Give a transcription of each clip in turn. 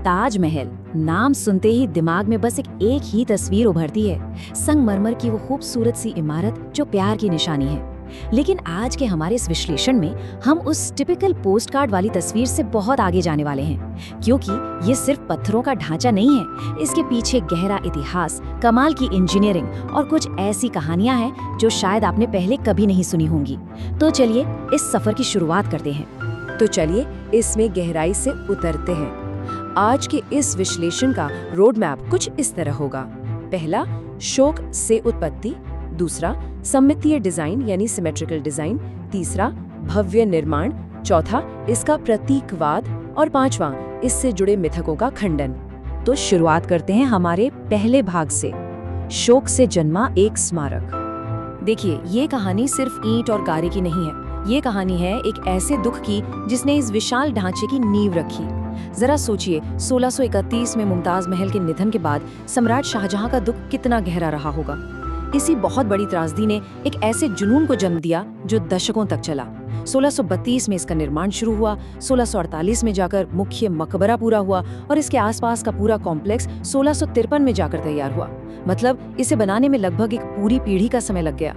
ताजमहल नाम सुनते ही दिमाग में बस एक ही तस्वीर उभरती है, संगमरमर की वो खूबसूरत सी इमारत जो प्यार की निशानी है। लेकिन आज के हमारे इस विश्लेषण में हम उस टिपिकल पोस्टकार्ड वाली तस्वीर से बहुत आगे जाने वाले हैं, क्योंकि ये सिर्फ पत्थरों का ढांचा नहीं है। इसके पीछे गहरा इतिहास, कमाल की इंजीनियरिंग और कुछ ऐसी कहानियां हैं जो शायद आपने पहले कभी नहीं सुनी होंगी। तो चलिए इस सफर की शुरुआत करते हैं। तो चलिए इसमें गहराई से उतरते हैं। आज के इस विश्लेषण का रोड मैप कुछ इस तरह होगा। पहला, शोक से उत्पत्ति। दूसरा, सममितीय डिजाइन यानी सिमेट्रिकल डिजाइन। तीसरा, भव्य निर्माण। चौथा, इसका प्रतीकवाद। और पांचवा, इससे जुड़े मिथकों का खंडन। तो शुरुआत करते हैं हमारे पहले भाग से, शोक से जन्मा एक स्मारक। देखिए, ये कहानी सिर्फ ईंट और गारे की नहीं है। ये कहानी है एक ऐसे दुख की जिसने इस विशाल ढांचे की नींव रखी। जरा सोचिए, 1631 में मुमताज महल के निधन के बाद सम्राट शाहजहां का दुख कितना गहरा रहा होगा। इसी बहुत बड़ी त्रासदी ने एक ऐसे जुनून को जन्म दिया जो दशकों तक चला। 1632 में इसका निर्माण शुरू हुआ, 1648 में जाकर मुख्य मकबरा पूरा हुआ और इसके आसपास का पूरा कॉम्प्लेक्स 1653 में जाकर तैयार हुआ। मतलब इसे बनाने में लगभग एक पूरी पीढ़ी का समय लग गया।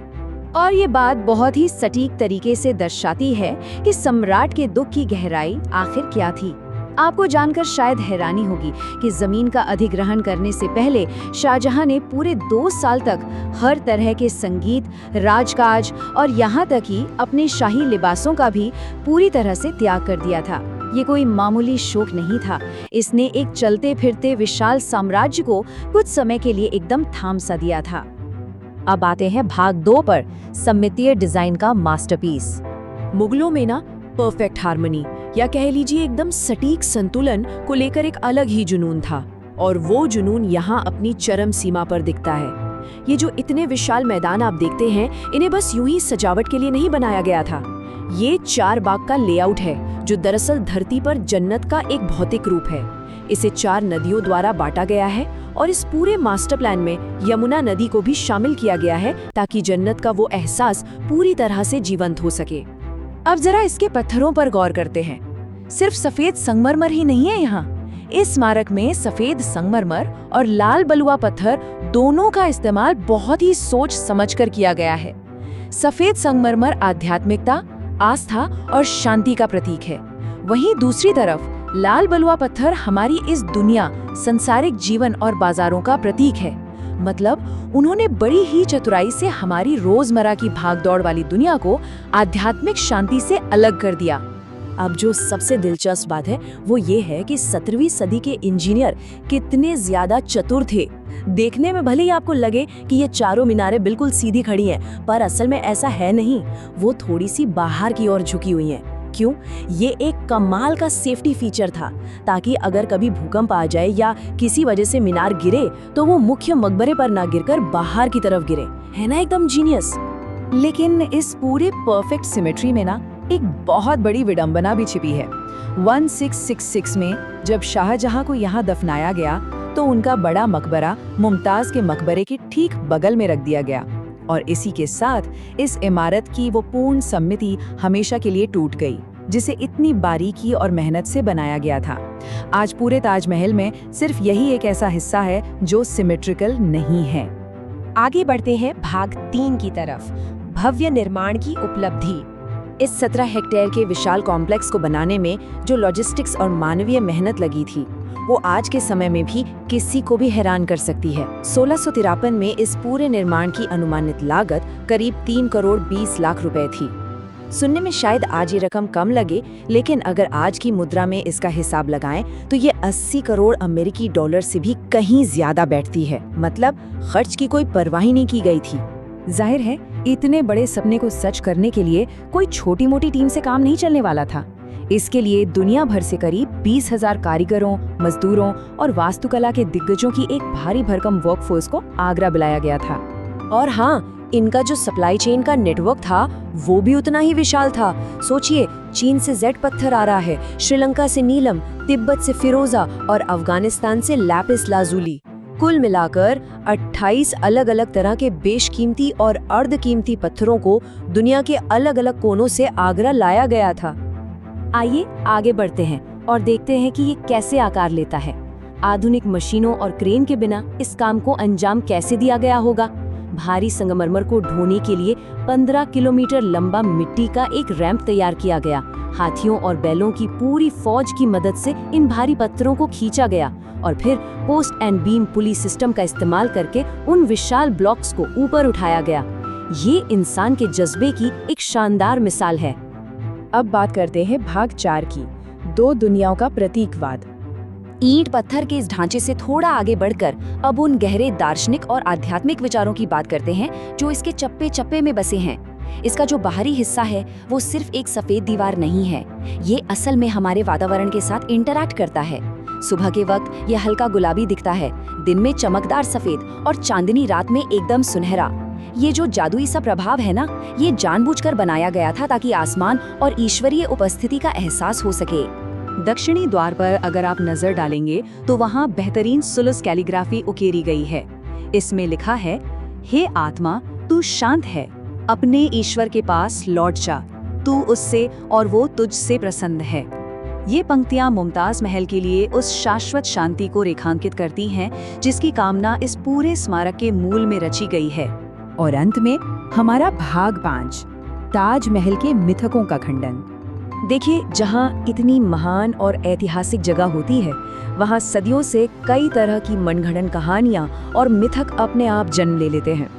और ये बात बहुत ही सटीक तरीके से दर्शाती है कि सम्राट के दुख की गहराई आखिर क्या थी। आपको जानकर शायद हैरानी होगी कि जमीन का अधिग्रहण करने से पहले शाहजहां ने पूरे 2 साल तक हर तरह के संगीत, राजकाज और यहाँ तक कि अपने शाही लिबासों का भी पूरी तरह से त्याग कर दिया था। ये कोई मामूली शोक नहीं था। इसने एक चलते फिरते विशाल साम्राज्य को कुछ समय के लिए एकदम थाम सा दिया था। अब आते हैं भाग 2 पर, सममितीय डिजाइन का मास्टरपीस। मुगलों में ना परफेक्ट हार्मनी या कह लीजिए एकदम सटीक संतुलन को लेकर एक अलग ही जुनून था, और वो जुनून यहाँ अपनी चरम सीमा पर दिखता है। ये जो इतने विशाल मैदान आप देखते हैं, इन्हें बस यूं ही सजावट के लिए नहीं बनाया गया था। ये 4 बाग का लेआउट है जो दरअसल धरती पर जन्नत का एक भौतिक रूप है। इसे 4 नदियों द्वारा बांटा गया है और इस पूरे मास्टर प्लान में यमुना नदी को भी शामिल किया गया है ताकि जन्नत का वो एहसास पूरी तरह से जीवंत हो सके। अब जरा इसके पत्थरों पर गौर करते हैं। सिर्फ सफेद संगमरमर ही नहीं है यहाँ। इस स्मारक में सफेद संगमरमर और लाल बलुआ पत्थर दोनों का इस्तेमाल बहुत ही सोच समझकर किया गया है। सफेद संगमरमर आध्यात्मिकता, आस्था और शांति का प्रतीक है। वहीं दूसरी तरफ लाल बलुआ पत्थर हमारी इस दुनिया, संसारिक जीवन और बाजारों का प्रतीक है। मतलब उन्होंने बड़ी ही चतुराई से हमारी रोजमर्रा की भागदौड़ वाली दुनिया को आध्यात्मिक शांति से अलग कर दिया। अब जो सबसे दिलचस्प बात है वो ये है कि 17वीं सदी के इंजीनियर कितने ज्यादा चतुर थे। देखने में भले ही आपको लगे कि ये चारों मीनारें बिल्कुल सीधी खड़ी हैं, पर असल में ऐसा है नहीं। वो थोड़ी सी बाहर की ओर झुकी हुई हैं। क्यों? ये एक कमाल का सेफ्टी फीचर था, ताकि अगर कभी भूकंप आ जाए या किसी वजह से मीनार गिरे तो वो मुख्य मकबरे पर ना गिरकर बाहर की तरफ गिरे। है ना एकदम जीनियस। लेकिन इस पूरे परफेक्ट सिमेट्री में ना एक बहुत बड़ी विडंबना भी छिपी है। 1666 में जब शाहजहां को यहाँ दफनाया गया तो उनका बड़ा मकबरा मुमताज के मकबरे के ठीक बगल में रख दिया गया, और इसी के साथ इस इमारत की वो पूर्ण सम्मिति हमेशा के लिए टूट गई, जिसे इतनी बारीकी और मेहनत से बनाया गया था। आज पूरे ताजमहल में सिर्फ यही एक ऐसा हिस्सा है जो सिमेट्रिकल नहीं है। आगे बढ़ते हैं भाग 3 की तरफ, भव्य निर्माण की उपलब्धि। इस 17 हेक्टेयर के विशाल कॉम्प्लेक्स को बनाने में जो लॉजिस्टिक्स और मानवीय मेहनत लगी थी, वो आज के समय में भी किसी को भी हैरान कर सकती है। 1653 में इस पूरे निर्माण की अनुमानित लागत करीब 3 करोड़ 20 लाख रुपए थी। सुनने में शायद आज ये रकम कम लगे, लेकिन अगर आज की मुद्रा में इसका हिसाब लगाएं तो ये 80 करोड़ अमेरिकी डॉलर से भी कहीं ज्यादा बैठती है। मतलब खर्च की कोई परवाह ही नहीं की गई थी। जाहिर है इतने बड़े सपने को सच करने के लिए कोई छोटी मोटी टीम से काम नहीं चलने वाला था। इसके लिए दुनिया भर से करीब 20,000 कारीगरों, मजदूरों और वास्तुकला के दिग्गजों की एक भारी भरकम वर्कफोर्स को आगरा बुलाया गया था। और हाँ, इनका जो सप्लाई चेन का नेटवर्क था वो भी उतना ही विशाल था। सोचिए, चीन से जेड पत्थर आ रहा है, श्रीलंका से नीलम, तिब्बत से फिरोजा और अफगानिस्तान से लैपिस लाजुली। कुल मिलाकर 28 अलग अलग तरह के बेशकीमती और अर्धकीमती पत्थरों को दुनिया के अलग अलग कोनों से आगरा लाया गया था। आइए आगे बढ़ते हैं और देखते हैं कि ये कैसे आकार लेता है। आधुनिक मशीनों और क्रेन के बिना इस काम को अंजाम कैसे दिया गया होगा। भारी संगमरमर को ढोने के लिए 15 किलोमीटर लंबा मिट्टी का एक रैंप तैयार किया गया। हाथियों और बैलों की पूरी फौज की मदद से इन भारी पत्थरों को खींचा गया और फिर post and beam pulley system का इस्तेमाल करके उन विशाल ब्लॉक्स को ऊपर उठाया गया। ये इंसान के जज्बे की एक शानदार मिसाल है। अब बात करते हैं भाग 4 की, दो दुनियाओं का प्रतीकवाद। ईंट पत्थर के इस ढांचे से थोड़ा आगे बढ़कर अब उन गहरे दार्शनिक और आध्यात्मिक विचारों की बात करते हैं जो इसके चप्पे चप्पे में बसे हैं। इसका जो बाहरी हिस्सा है वो सिर्फ एक सफेद दीवार नहीं है, ये असल में हमारे वातावरण के साथ इंटरैक्ट करता है। सुबह के वक्त यह हल्का गुलाबी दिखता है, दिन में चमकदार सफेद और चांदनी रात में एकदम सुनहरा। ये जो जादुई सा प्रभाव है ना, ये जानबूझकर बनाया गया था ताकि आसमान और ईश्वरीय उपस्थिति का एहसास हो सके। दक्षिणी द्वार पर अगर आप नजर डालेंगे तो वहाँ बेहतरीन सुलस कैलीग्राफी उकेरी गई है। इसमें लिखा है, हे आत्मा, तू शांत है, अपने ईश्वर के पास लौट जा, तू उससे और वो तुझसे प्रसन्न है। ये पंक्तियां मुमताज महल के लिए उस शाश्वत शांति को रेखांकित करती हैं जिसकी कामना इस पूरे स्मारक के मूल में रची गई है। और अंत में हमारा भाग 5, ताजमहल के मिथकों का खंडन। देखिए, जहाँ इतनी महान और ऐतिहासिक जगह होती है, वहाँ सदियों से कई तरह की मनगढ़ंत कहानियाँ और मिथक अपने आप जन्म ले लेते हैं।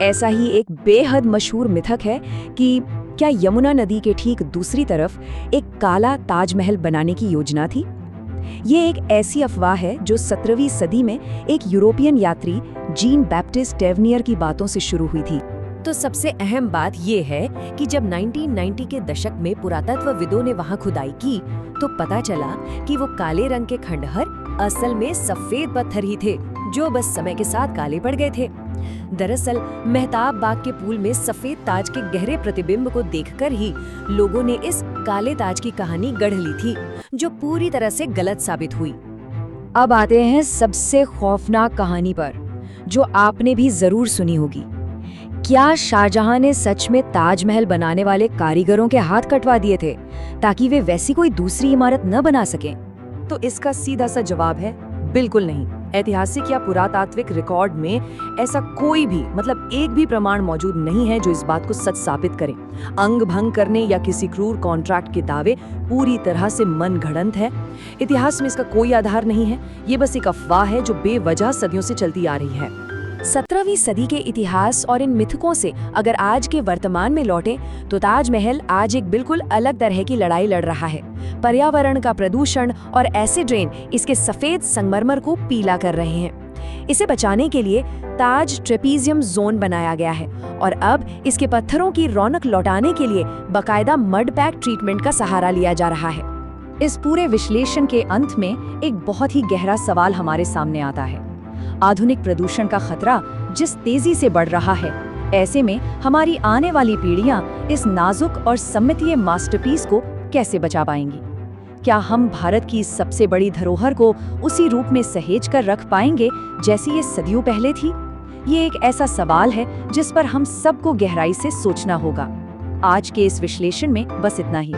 ऐसा ही एक बेहद मशहूर मिथक है कि क्या यमुना नदी के ठीक दूसरी तरफ एक काला ताजमहल बनाने की योजना थी। ये एक ऐसी अफवाह है जो 17वीं सदी में एक यूरोपियन यात्री जीन बैप्टिस्ट टेवनियर की बातों से शुरू हुई थी। तो सबसे अहम बात ये है कि जब 1990 के दशक में पुरातत्वविदों ने वहां खुदाई की तो पता चला कि वो काले रंग के खंडहर असल में सफेद पत्थर ही थे जो बस समय के साथ काले पड़ गए थे। दरअसल मेहताब बाग के पूल में सफेद ताज के गहरे प्रतिबिंब को देखकर ही लोगों ने इस काले ताज की कहानी गढ़ ली थी, जो पूरी तरह से गलत साबित हुई। अब आते हैं सबसे खौफनाक कहानी पर, जो आपने भी जरूर सुनी होगी। क्या शाहजहां ने सच में ताजमहल बनाने वाले कारीगरों के हाथ कटवा दिए थे ताकि वे वैसी कोई दूसरी इमारत न बना सकें? तो इसका सीधा सा जवाब है, बिल्कुल नहीं। ऐतिहासिक या पुरातात्विक रिकॉर्ड में ऐसा कोई भी एक भी प्रमाण मौजूद नहीं है जो इस बात को सच साबित करे। अंग भंग करने या किसी क्रूर कॉन्ट्रैक्ट के दावे पूरी तरह से मनगढ़ंत है। इतिहास में इसका कोई आधार नहीं है, ये बस एक अफवाह है जो बेवजह सदियों से चलती आ रही है। 17वीं सदी के इतिहास और इन मिथकों से अगर आज के वर्तमान में लौटे तो ताजमहल आज एक बिल्कुल अलग तरह की लड़ाई लड़ रहा है। पर्यावरण का प्रदूषण और एसिड रेन इसके सफेद संगमरमर को पीला कर रहे हैं। इसे बचाने के लिए ताज ट्रेपीजियम जोन बनाया गया है और अब इसके पत्थरों की रौनक लौटाने के लिए बाकायदा मड पैक ट्रीटमेंट का सहारा लिया जा रहा है। इस पूरे विश्लेषण के अंत में एक बहुत ही गहरा सवाल हमारे सामने आता है। आधुनिक प्रदूषण का खतरा जिस तेजी से बढ़ रहा है, ऐसे में हमारी आने वाली पीढ़ियां इस नाजुक और समृद्ध मास्टरपीस को कैसे बचा पाएंगी? क्या हम भारत की इस सबसे बड़ी धरोहर को उसी रूप में सहेज कर रख पाएंगे जैसी ये सदियों पहले थी? ये एक ऐसा सवाल है जिस पर हम सबको गहराई से सोचना होगा। आज के इस विश्लेषण में बस इतना ही।